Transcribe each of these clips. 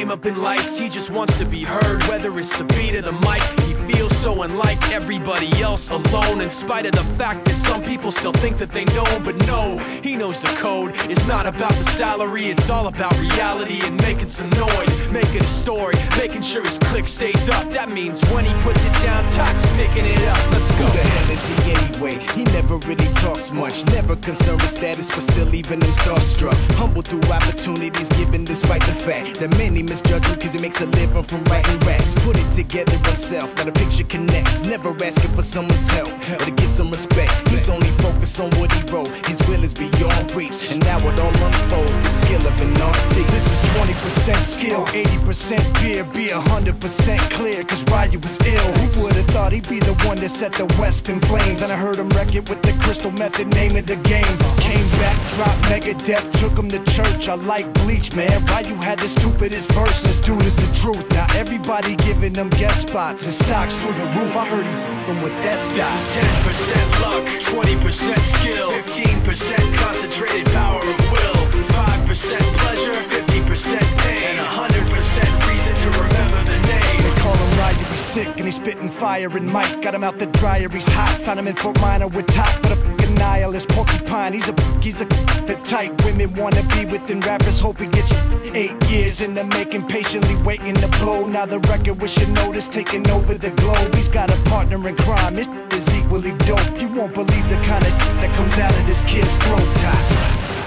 name up in lights. He just wants to be heard, whether it's the beat of the mic. He feels so unlike everybody else, alone, in spite of the fact that some people still think that they know him. But no, he knows the code. It's not about the salary, it's all about reality and making some noise, making a story, making sure his click stays up. That means when he puts it down, Tox picking it up. Let's go. Who the hell is he anyway? He never really talks much, never concerned with status, but still leaving him starstruck. Humble through opportunities given despite the fact that many misjudge him cause he makes a living from writing raps. Put it together himself, now the picture connects. Never asking for someone's help or to get some respect. He's only focused on what he wrote. His will is beyond reach, and now it all unfolds, the skill of an artist. This is 20% skill, 80% fear, be 100% clear, cause Ryu was ill. Who would've thought he'd be the one that set the West in flames? And I heard him wreck it with the Crystal Method, name of the game. Came back, dropped Megadeth, took him to church. I like Bleach, man. Ryu had the stupidest verse, this dude is the truth. Now everybody giving them guest spots and stocks through the roof. I heard he f***ing with that stock. This is 10% luck, 20% skill, 15% concentrated power of will, 5% pleasure, 50% pain, and 100% reason to remember the name. They call him Ryu, he's sick and he's spitting fire and Mike got him out the dryer, he's hot. Found him in Fort Minor with top, but a f***ing nihilist porcupine. He's the type women wanna be with, and rappers hope he gets 8 years in the making, patiently waiting to blow. Now the record with your notice taking over the globe. He's got a partner in crime, his is equally dope. You won't believe the kind of that comes out of this kid's throat.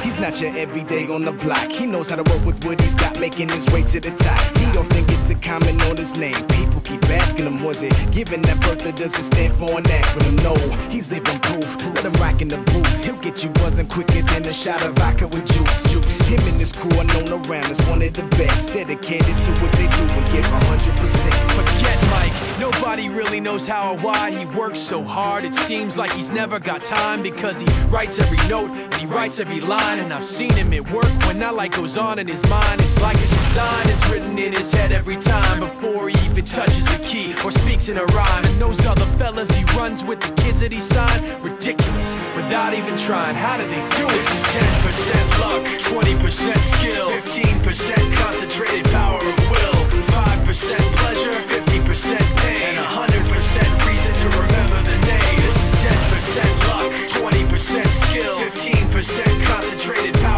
He's not your everyday on the block. He knows how to work with what he's got, making his way to the top. He often gets a comment on his name. People keep asking him, was it given that birth or does it stand for an acronym? No, he's living proof. Let him rock in the booth. He'll get you buzzing quicker than a shot of vodka with juice. Him and his crew are known around as one of the best, dedicated to what they do and give 100%. Forget Mike, nobody really knows how or why he works so hard. It seems like he's never got time because he writes every note and he writes every line. And I've seen him at work when that light goes on in his mind. It's like a design is written in his head every time before he even touches a key or speaks in a rhyme. And those other fellas he runs with, the kids that he signed, ridiculous, without even trying. How do they do it? This is 10% luck, 20% skill, 15% concentrated power of will, 5% pleasure, 50% pain, and 100% reason to remember the name. This is 10% luck, 20% skill, 15% concentrated power